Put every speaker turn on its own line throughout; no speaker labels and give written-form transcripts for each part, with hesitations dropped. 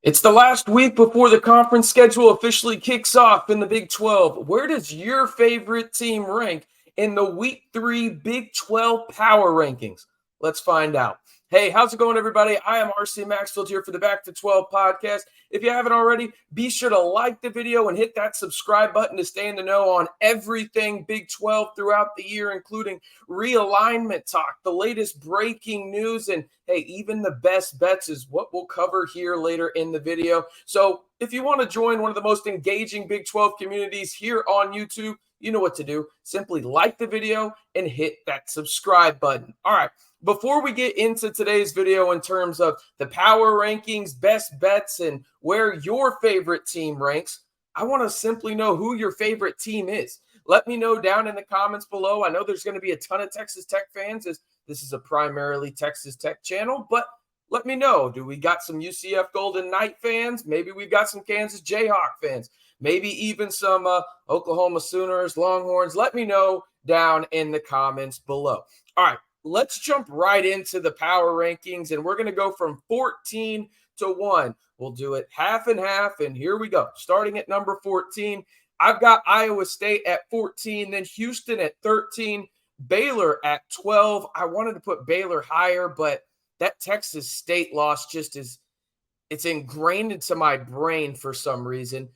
It's the last week before the conference schedule officially kicks off in the Big 12. Where does your favorite team rank in the Week 3 Big 12 Power Rankings? Let's find out. Hey, how's it going, everybody? I am RC Maxfield here for the Back to 12 podcast. If you haven't already, be sure to like the video and hit that subscribe button to stay in the know on everything Big 12 throughout the year, including realignment talk, the latest breaking news, and hey, even the best bets is what we'll cover here later in the video. So if you want to join one of the most engaging Big 12 communities here on YouTube, you know what to do. Simply like the video and hit that subscribe button. All right. Before we get into today's video in terms of the power rankings, best bets, and where your favorite team ranks, I want to simply know who your favorite team is. Let me know down in the comments below. I know there's going to be a ton of Texas Tech fans, as this is a primarily Texas Tech channel, but let me know. Do we got some UCF Golden Knight fans? Maybe we've got some Kansas Jayhawk fans. Maybe even some Oklahoma Sooners, Longhorns. Let me know down in the comments below. All right. Let's jump right into the power rankings, and we're going to go from 14 to 1. We'll do it half and half, and here we go. Starting at number 14, I've got Iowa State at 14, then Houston at 13, Baylor at 12. I wanted to put Baylor higher, but that Texas State loss just it's ingrained into my brain for some reason.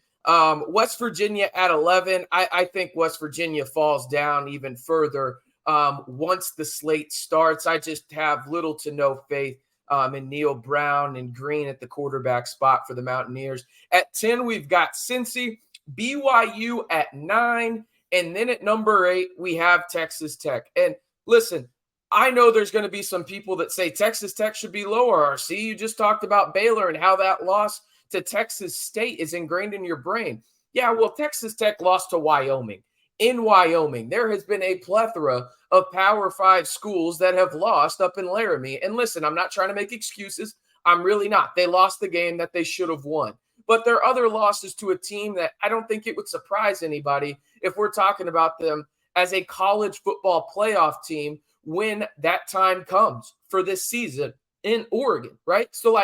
West Virginia at 11. I think West Virginia falls down even further. Once the slate starts, I just have little to no faith in Neil Brown and Green at the quarterback spot for the Mountaineers. At 10, we've got Cincy, BYU at 9, and then at number 8, we have Texas Tech. And listen, I know there's going to be some people that say Texas Tech should be lower. RC, you just talked about Baylor and how that loss to Texas State is ingrained in your brain. Yeah, well, Texas Tech lost to Wyoming. In Wyoming, there has been a plethora of Power 5 schools that have lost up in Laramie. And listen, I'm not trying to make excuses. I'm really not. They lost the game that they should have won. But there are other losses to a team that I don't think it would surprise anybody if we're talking about them as a college football playoff team when that time comes for this season in Oregon, right? So,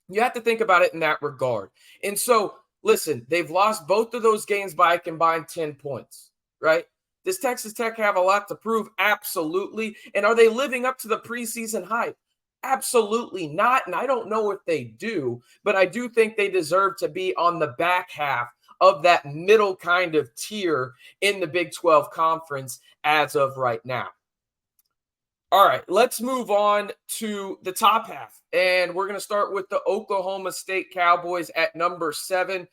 you have to think about it in that regard. And so, listen, they've lost both of those games by a combined 10 points, right? Does Texas Tech have a lot to prove? Absolutely. And are they living up to the preseason hype? Absolutely not. And I don't know if they do, but I do think they deserve to be on the back half of that middle kind of tier in the Big 12 conference as of right now. All right, let's move on to the top half. And we're going to start with the Oklahoma State Cowboys at number 7.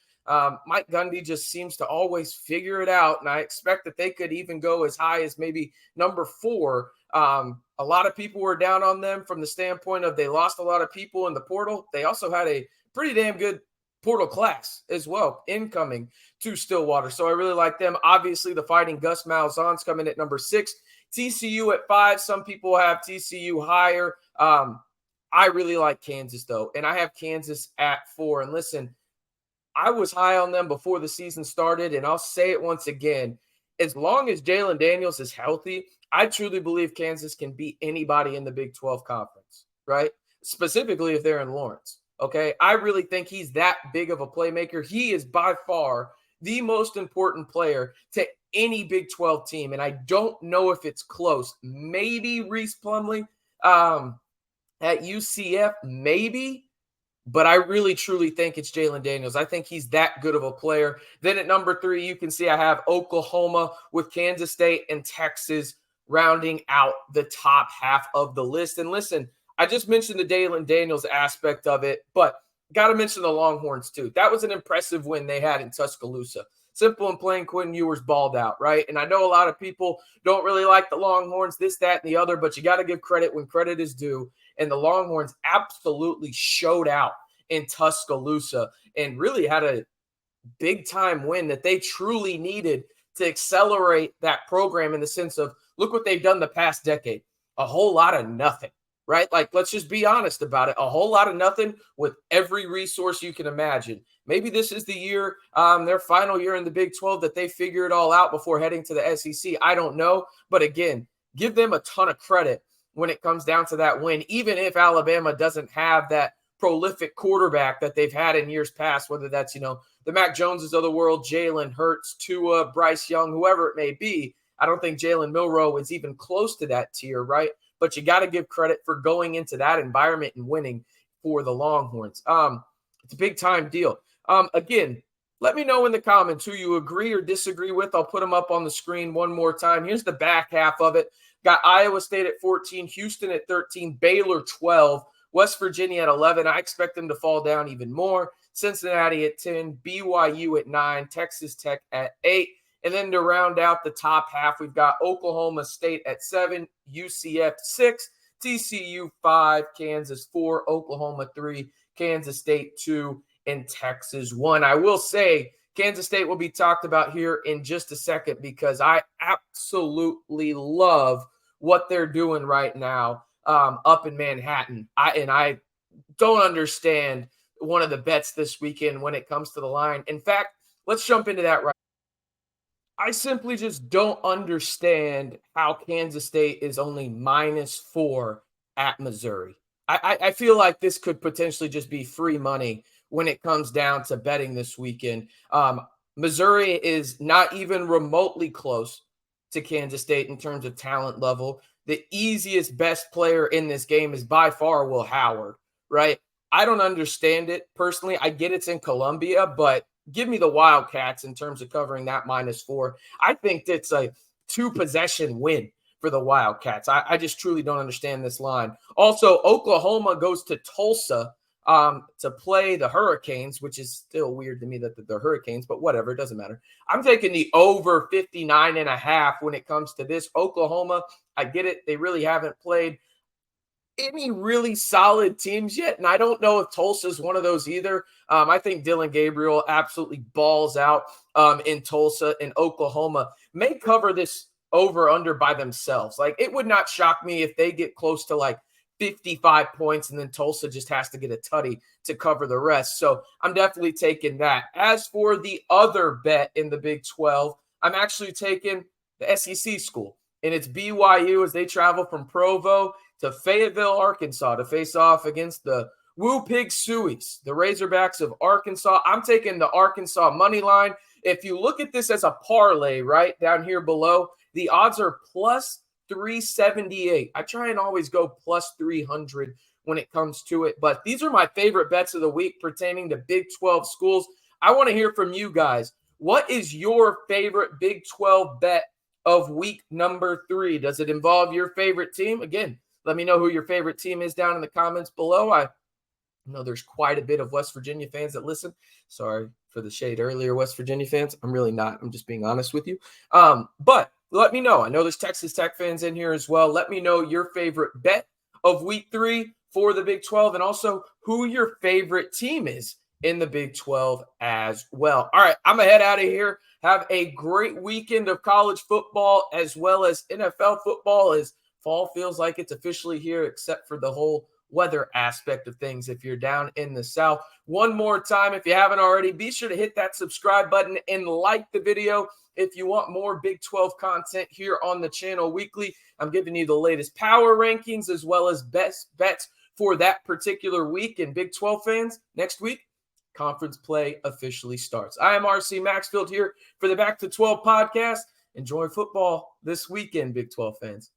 Mike Gundy just seems to always figure it out, and I expect that they could even go as high as maybe number 4. A lot of people were down on them from the standpoint of they lost a lot of people in the portal. They also had a pretty damn good portal class as well incoming to Stillwater. So I really like them. Obviously, the Fighting Gus Malzahn's coming at number 6. TCU at 5. Some people have TCU higher. I really like Kansas, though, and I have Kansas at 4. And listen, I was high on them before the season started, and I'll say it once again. As long as Jalen Daniels is healthy, I truly believe Kansas can beat anybody in the Big 12 conference, right? Specifically if they're in Lawrence, okay? I really think he's that big of a playmaker. He is by far the most important player to any Big 12 team, and I don't know if it's close. Maybe Reese Plumlee at UCF, maybe, but I really, truly think it's Jalen Daniels. I think he's that good of a player. Then at number 3, you can see I have Oklahoma with Kansas State and Texas rounding out the top half of the list. And listen, I just mentioned the Jalen Daniels aspect of it, but got to mention the Longhorns too. That was an impressive win they had in Tuscaloosa. Simple and plain, Quinn Ewers balled out, right? And I know a lot of people don't really like the Longhorns, this, that, and the other, but you got to give credit when credit is due. And the Longhorns absolutely showed out in Tuscaloosa and really had a big-time win that they truly needed to accelerate that program in the sense of, look what they've done the past decade. A whole lot of nothing, right? Let's just be honest about it. A whole lot of nothing with every resource you can imagine. Maybe this is the year, their final year in the Big 12, that they figure it all out before heading to the SEC. I don't know. But again, give them a ton of credit when it comes down to that win, even if Alabama doesn't have that prolific quarterback that they've had in years past, whether that's, the Mac Joneses of the world, Jalen Hurts, Tua, Bryce Young, whoever it may be. I don't think Jalen Milroe is even close to that tier, right? But you got to give credit for going into that environment and winning for the Longhorns. It's a big time deal. Again, let me know in the comments who you agree or disagree with. I'll put them up on the screen one more time. Here's the back half of it. Got Iowa State at 14, Houston at 13, Baylor 12, West Virginia at 11. I expect them to fall down even more. Cincinnati at 10, BYU at 9, Texas Tech at 8. And then to round out the top half, we've got Oklahoma State at 7, UCF 6, TCU 5, Kansas 4, Oklahoma 3, Kansas State 2, and Texas 1. I will say Kansas State will be talked about here in just a second because I absolutely love what they're doing right now up in Manhattan. I don't understand one of the bets this weekend when it comes to the line. In fact, let's jump into that right. I simply just don't understand how Kansas State is only -4 at Missouri. I feel like this could potentially just be free money when it comes down to betting this weekend. Missouri is not even remotely close to Kansas State in terms of talent level. The easiest, best player in this game is by far Will Howard, right? I don't understand it personally. I get it's in Columbia, but give me the Wildcats in terms of covering that -4. I think it's a 2-possession win for the Wildcats. I just truly don't understand this line. Also, Oklahoma goes to Tulsa to play the Hurricanes, which is still weird to me that they're Hurricanes, but whatever, it doesn't matter. I'm taking the over 59.5 when it comes to this. Oklahoma, I get it. They really haven't played any really solid teams yet, and I don't know if Tulsa's one of those either. I think Dillon Gabriel absolutely balls out in Tulsa, and Oklahoma may cover this over-under by themselves. Like, it would not shock me if they get close to like 55 points and then Tulsa just has to get a tutty to cover the rest. So I'm definitely taking that. As for the other bet in the Big 12, I'm actually taking the SEC school, and it's BYU as they travel from Provo to Fayetteville, Arkansas to face off against the Woo Pig Sueys, the Razorbacks of Arkansas. I'm taking the Arkansas money line. If you look at this as a parlay right down here below, the odds are +378. I try and always go +300 when it comes to it, but these are my favorite bets of the week pertaining to Big 12 schools. I want to hear from you guys. What is your favorite Big 12 bet of week number 3? Does it involve your favorite team? Again, let me know who your favorite team is down in the comments below. I know there's quite a bit of West Virginia fans that listen. Sorry for the shade earlier, West Virginia fans. I'm really not. I'm just being honest with you. But let me know. I know there's Texas Tech fans in here as well. Let me know your favorite bet of week 3 for the Big 12 and also who your favorite team is in the Big 12 as well. All right, I'm going to head out of here. Have a great weekend of college football as well as NFL football as fall feels like it's officially here, except for the whole weather aspect of things if you're down in the South. One more time, if you haven't already, be sure to hit that subscribe button and like the video. If you want more Big 12 content here on the channel weekly, I'm giving you the latest power rankings as well as best bets for that particular week. And Big 12 fans, next week, conference play officially starts. I am RC Maxfield here for the Back to 12 podcast. Enjoy football this weekend, Big 12 fans.